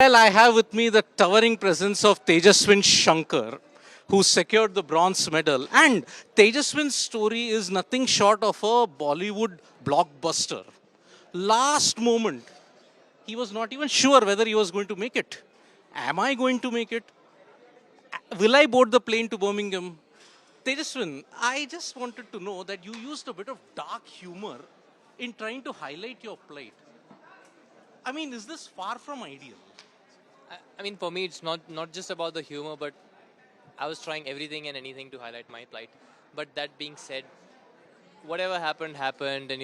Well, I have with me the towering presence of Tejaswin Shankar, who secured the bronze medal. And Tejaswin's story is nothing short of a Bollywood blockbuster. Last moment, he was not even sure whether he was going to make it. Am I going to make it? Will I board the plane to Birmingham? Tejaswin, I just wanted to know that you used a bit of dark humor in trying to highlight your plight. I mean, is this far from ideal? I mean, for me, it's not just about the humor, but I was trying everything and anything to highlight my plight. But that being said, whatever happened happened, and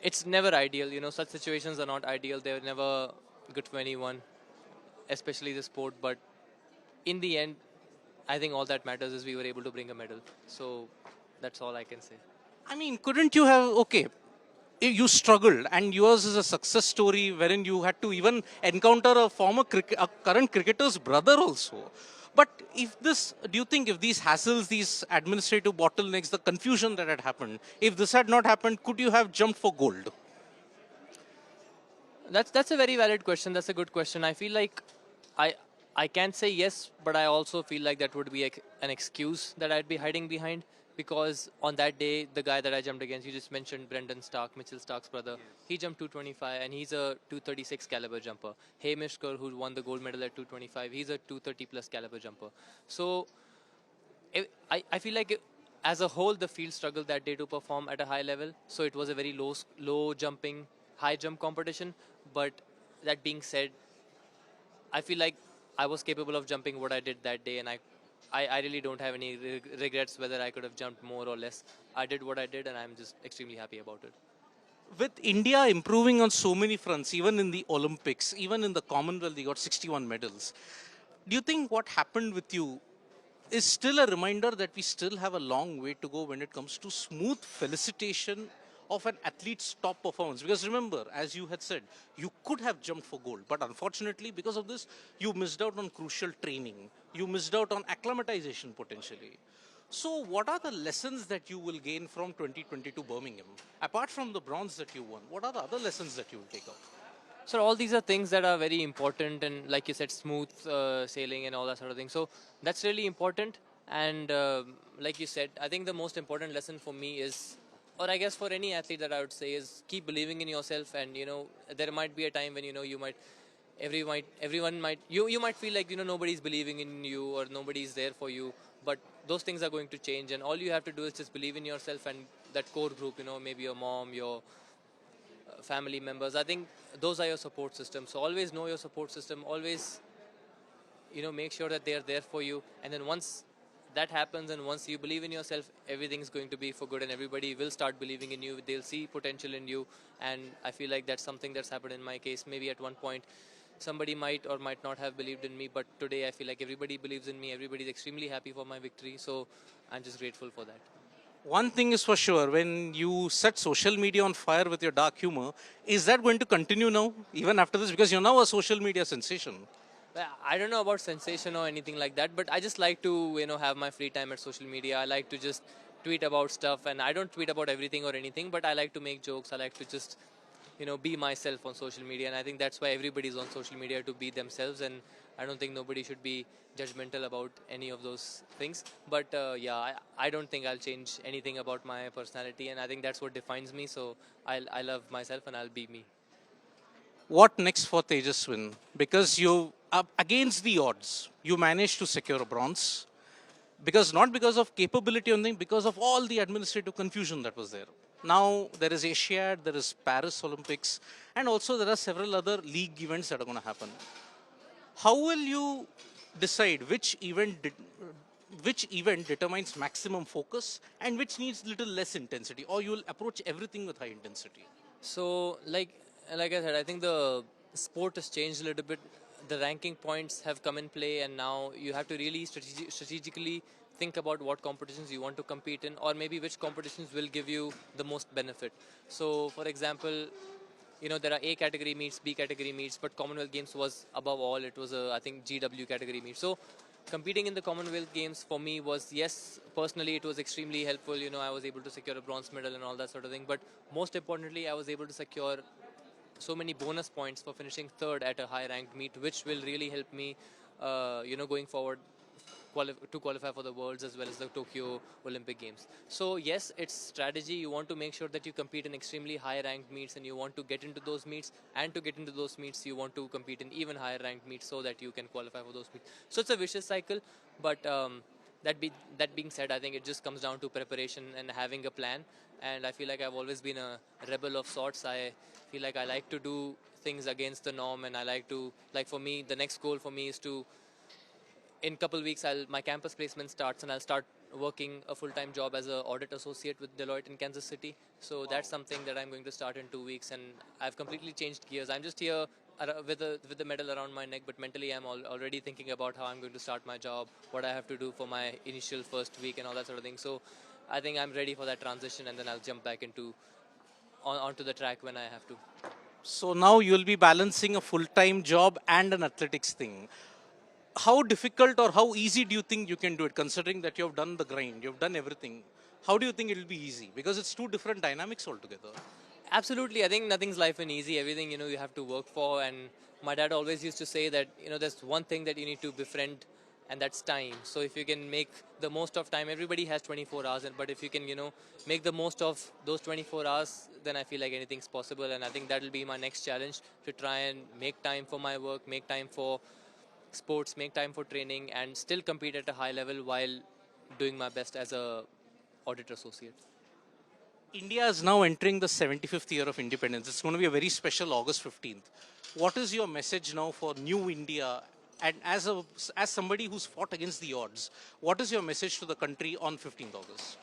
it's never ideal. Such situations are not ideal. They're never good for anyone, especially the sport. But in the end, I think all that matters is we were able to bring a medal. So that's all I can say. I mean, couldn't you have, okay, you struggled and yours is a success story wherein you had to even encounter a a current cricketer's brother also. But if this, do you think if these hassles, these administrative bottlenecks, the confusion that had happened, if this had not happened, could you have jumped for gold? That's a very valid question. That's a good question. I feel like I I can say yes, but I also feel like that would be an excuse that I'd be hiding behind because on that day, the guy that I jumped against, you just mentioned Brendan Stark, Mitchell Stark's brother. He jumped 225 and he's a 236 caliber jumper. Hamish Kerr, who won the gold medal at 225, he's a 230 plus caliber jumper. So I feel like as a whole, the field struggled that day to perform at a high level. So it was a very low jumping, high jump competition. But that being said, I feel like I was capable of jumping what I did that day, and I really don't have any regrets whether I could have jumped more or less. I did what I did, and I'm just extremely happy about it. With India improving on so many fronts, even in the Olympics, even in the Commonwealth, they got 61 medals. Do you think what happened with you is still a reminder that we still have a long way to go when it comes to smooth felicitation of an athlete's top performance? Because remember, as you had said, you could have jumped for gold, but unfortunately, because of this, you missed out on crucial training. You missed out on acclimatization potentially. So, what are the lessons that you will gain from 2022 Birmingham? Apart from the bronze that you won, what are the other lessons that you will take up? So all these are things that are very important, and like you said, smooth sailing and all that sort of thing. So that's really important. And like you said, I think the most important lesson for me is, or I guess for any athlete that I would say, is keep believing in yourself. And there might be a time when you might, everyone might, you might feel like nobody's believing in you or nobody's there for you. But those things are going to change, and all you have to do is just believe in yourself and that core group. Maybe your mom, your family members. I think those are your support system. So always know your support system. Always, make sure that they are there for you. And then once that happens, and once you believe in yourself, everything's going to be for good, and everybody will start believing in you. They'll see potential in you, and I feel like that's something that's happened in my case. Maybe at one point, somebody might or might not have believed in me, but today I feel like everybody believes in me. Everybody's extremely happy for my victory. So I'm just grateful for that. One thing is for sure, when you set social media on fire with your dark humor, is that going to continue now, even after this? Because you're now a social media sensation. Well, I don't know about sensation or anything like that, but I just like to, have my free time at social media. I like to just tweet about stuff, and I don't tweet about everything or anything, but I like to make jokes. I like to just, be myself on social media, and I think that's why everybody's on social media, to be themselves. And I don't think nobody should be judgmental about any of those things. But yeah, I don't think I'll change anything about my personality, and I think that's what defines me. So I love myself, and I'll be me. What next for Tejaswin? Because you, against the odds, you managed to secure a bronze. Because not because of capability or anything, because of all the administrative confusion that was there. Now there is Asiad, there is Paris Olympics, and also there are several other league events that are going to happen. How will you decide which event determines maximum focus and which needs little less intensity, or you will approach everything with high intensity? So, like I said, I think the sport has changed a little bit. The ranking points have come in play, and now you have to really strategically think about what competitions you want to compete in, or maybe which competitions will give you the most benefit. So, for example, there are A category meets, B category meets, but Commonwealth Games was above all. It was a, I think, GW category meet. So competing in the Commonwealth Games for me was, yes, personally it was extremely helpful. I was able to secure a bronze medal and all that sort of thing. But most importantly, I was able to secure so many bonus points for finishing third at a high ranked meet, which will really help me, going forward to qualify for the Worlds as well as the Tokyo Olympic Games. So yes, it's strategy. You want to make sure that you compete in extremely high ranked meets, and you want to get into those meets. And to get into those meets, you want to compete in even higher ranked meets so that you can qualify for those meets. So it's a vicious cycle. But that being said, I think it just comes down to preparation and having a plan. And I feel like I've always been a rebel of sorts. I feel like I like to do things against the norm, and I like to, like, for me, the next goal for me is to, in a couple of weeks, my campus placement starts, and I'll start working a full-time job as an audit associate with Deloitte in Kansas City. So that's something that I'm going to start in 2 weeks, and I've completely changed gears. I'm just here with the medal around my neck, but mentally I'm already thinking about how I'm going to start my job, what I have to do for my initial first week, and all that sort of thing. So I think I'm ready for that transition, and then I'll jump back onto the track when I have to. So now you'll be balancing a full-time job and an athletics thing. How difficult or how easy do you think you can do it, considering that you have done the grind, you've done everything? How do you think it will be easy? Because it's two different dynamics altogether. Absolutely. I think nothing's life and easy. Everything, you have to work for. And my dad always used to say that, there's one thing that you need to befriend, and that's time. So if you can make the most of time, everybody has 24 hours, but if you can, make the most of those 24 hours, then I feel like anything's possible. And I think that'll be my next challenge, to try and make time for my work, make time for sports, make time for training, and still compete at a high level while doing my best as a audit associate. India is now entering the 75th year of independence. It's going to be a very special August 15th. What is your message now for new India? And as somebody who's fought against the odds, what is your message to the country on 15th August?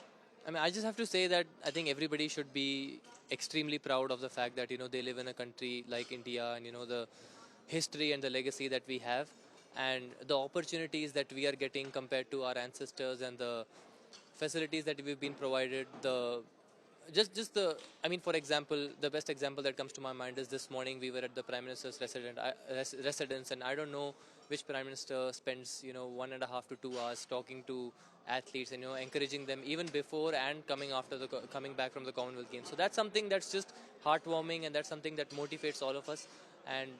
I mean, I just have to say that I think everybody should be extremely proud of the fact that, they live in a country like India, and, the history and the legacy that we have, and the opportunities that we are getting compared to our ancestors, and the facilities that we've been provided. For example, the best example that comes to my mind is this morning we were at the Prime Minister's residence, and I don't know which Prime Minister spends 1.5 to 2 hours talking to athletes, and encouraging them even before and coming back from the Commonwealth Games. So that's something that's just heartwarming, and that's something that motivates all of us. And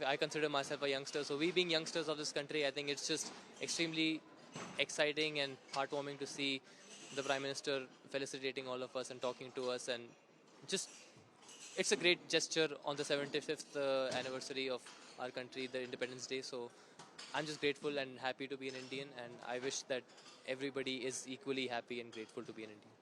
I consider myself a youngster, so we being youngsters of this country, I think it's just extremely exciting and heartwarming to see the Prime Minister felicitating all of us and talking to us, and just it's a great gesture on the 75th anniversary of our country, the Independence Day. So I'm just grateful and happy to be an Indian, and I wish that everybody is equally happy and grateful to be an Indian.